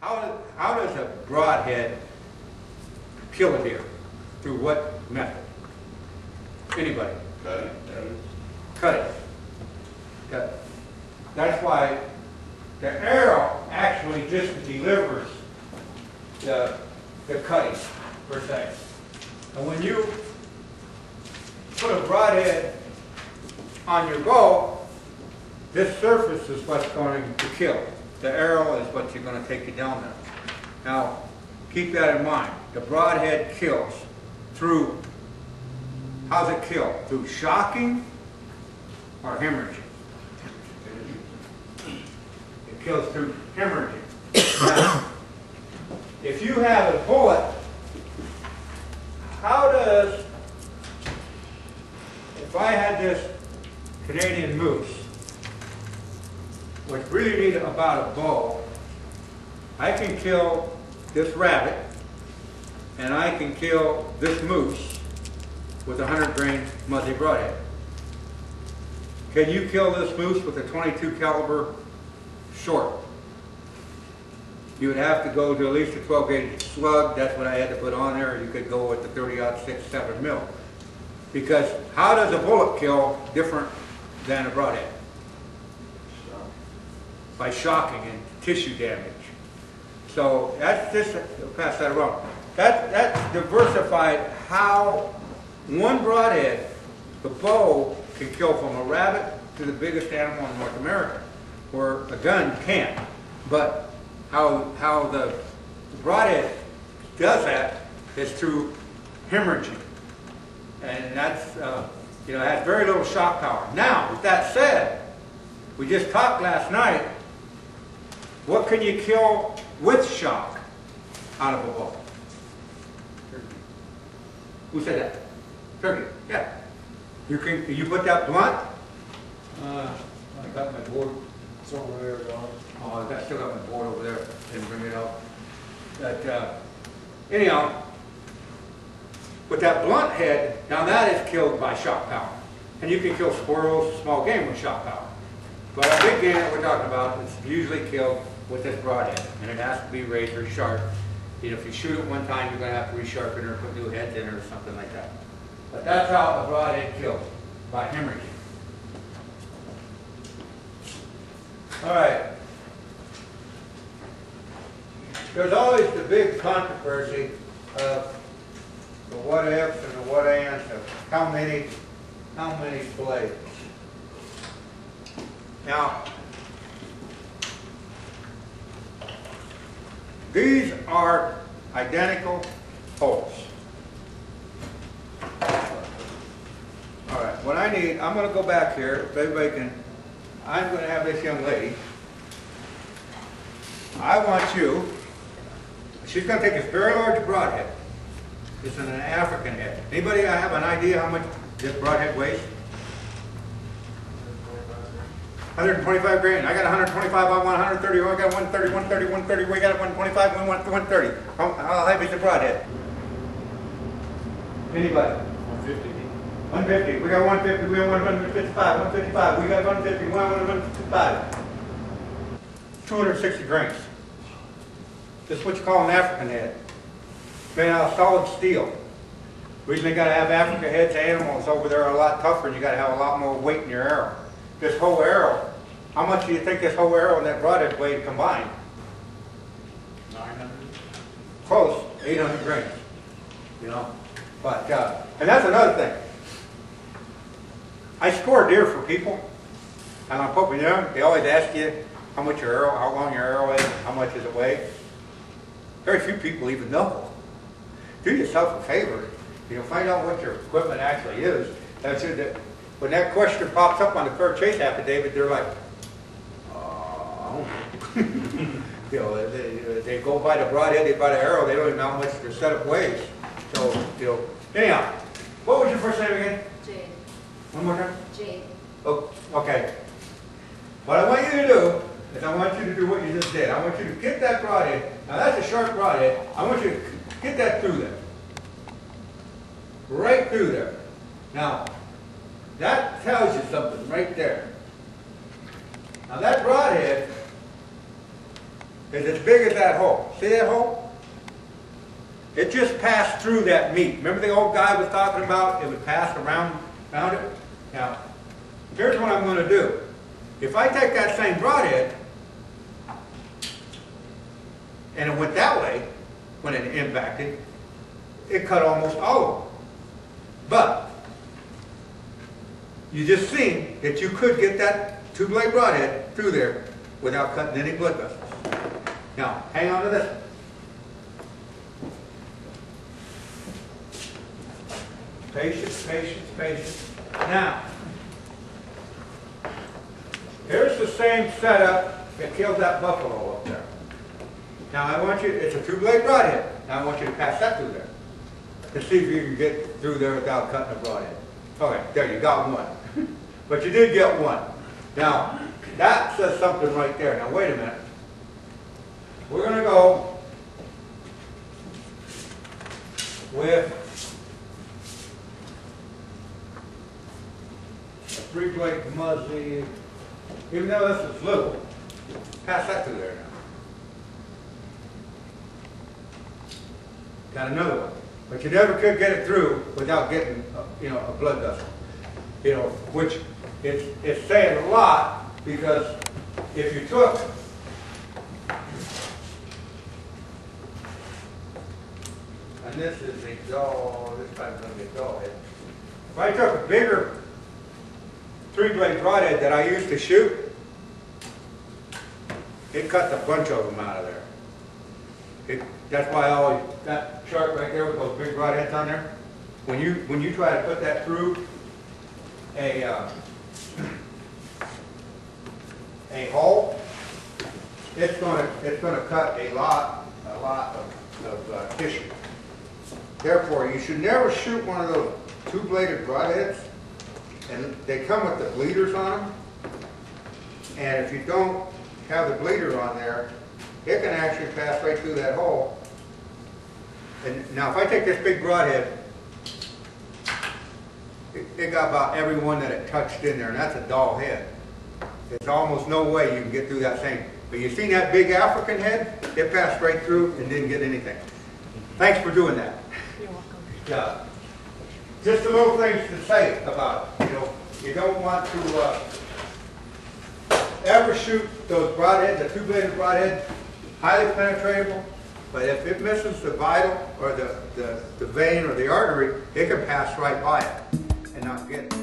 How does a broadhead kill a deer? Through what method? Anybody? Cut it. Cut it. Cut it. That's why the arrow actually just delivers the cutting, per se. And when you put a broadhead on your bow, this surface is what's going to kill. The arrow is what you're going to take you down there. Now, keep that in mind. The broadhead kills through, how's it kill? Through shocking or hemorrhaging? It kills through hemorrhaging. Now, if you have a bullet, how does, if I had this Canadian moose, what's really neat about a bow, I can kill this rabbit and I can kill this moose with a 100-grain Muzzy broadhead. Can you kill this moose with a 22 caliber short? You would have to go to at least a 12-gauge slug. That's what I had to put on there. You could go with the 30-06 7 mil. Because how does a bullet kill different than a broadhead? By shocking and tissue damage. So that's just, pass that around. That's diversified how one broadhead, the bow, can kill from a rabbit to the biggest animal in North America, where a gun can't. But how the broadhead does that is through hemorrhaging. And that's, it has very little shock power. Now, with that said, we just talked last night, what can you kill with shock out of a bow? Turkey. Who said that? Turkey, yeah. You put that blunt? I got my board. It's over there, Don. Oh, I still got my board over there. Didn't bring it up. But anyhow, with that blunt head, now that is killed by shock power. And you can kill squirrels, small game with shock power. But a big game that we're talking about is usually killed with this broadhead. And it has to be razor sharp. You know, if you shoot it one time, you're going to have to resharpen it or put new heads in it or something like that. But that's how a broadhead kills, by hemorrhaging. All right. There's always the big controversy of the what ifs and the what ands of how many blades. Now, these are identical holes. All right, what I need, I'm going to go back here, if everybody can, I'm going to have this young lady. I want you, she's going to take this very large broadhead. This is an African head. Anybody have an idea how much this broadhead weighs? 125 grain. I got 125, I want 130, I got 130, 130, 130, we got 125, we want 130. How heavy is the broadhead? Anybody? 150. 150, we got 150, we got 155, 155, we got 150, 155. 260 grains. This is what you call an African head. Made out of solid steel. The reason they got to have African heads, animals over there are a lot tougher and you got to have a lot more weight in your arrow. This whole arrow, how much do you think this whole arrow and that broadhead weighed combined? 900. Close, 800 grains. You know, but and that's another thing. I score deer for people, and I'm hoping they always ask you how much your arrow, how long your arrow is, how much does it weigh. Very few people even know. Do yourself a favor, find out what your equipment actually is. That's it. When that question pops up on the fair chase affidavit, they're like, oh. They go by the broadhead, they buy the arrow, they don't even know how much their setup weighs. So, anyhow, what was your first name again? Jade. One more time? Jade. Oh, okay. What I want you to do is I want you to do what you just did. I want you to get that broadhead. Now that's a sharp broadhead. I want you to get that through there. Right through there. Now, that tells you something right there. Now that broadhead is as big as that hole. See that hole? It just passed through that meat. Remember the old guy was talking about it would pass around it? Now, here's what I'm going to do. If I take that same broadhead and it went that way when it impacted, it cut almost all of them. But you just seen that you could get that two-blade broadhead through there without cutting any blood vessels. Now, hang on to this one. Patience, patience, patience. Now, here's the same setup that killed that buffalo up there. Now I want you, it's a two-blade broadhead. Now I want you to pass that through there to see if you can get through there without cutting a broadhead. Okay, there you got one. But you did get one. Now, that says something right there. Now wait a minute. We're going to go with a three-blade muzzy. Even though this is little, pass that through there now. Got another one. But you never could get it through without getting, a blood vessel. Which it's saying a lot, because if you took and this is a dull, this time's going to be a dull head. If I took a bigger three-blade broadhead that I used to shoot, it cuts a bunch of them out of there. That's why I always, that shark right there with those big broadheads on there, when you try to put that through a hole, it's gonna cut a lot of tissue. Therefore, you should never shoot one of those two-bladed broadheads, and they come with the bleeders on them. And if you don't have the bleeder on there, it can actually pass right through that hole. And now if I take this big broadhead, it got about every one that it touched in there, and that's a dull head. There's almost no way you can get through that thing. But you seen that big African head? It passed right through and didn't get anything. Thanks for doing that. You're welcome. Yeah. Just the little things to say about it. You don't want to ever shoot those broadheads, the two-bladed broadhead, highly penetratable. But if it misses the vital or the vein or the artery, it can pass right by it and not get it.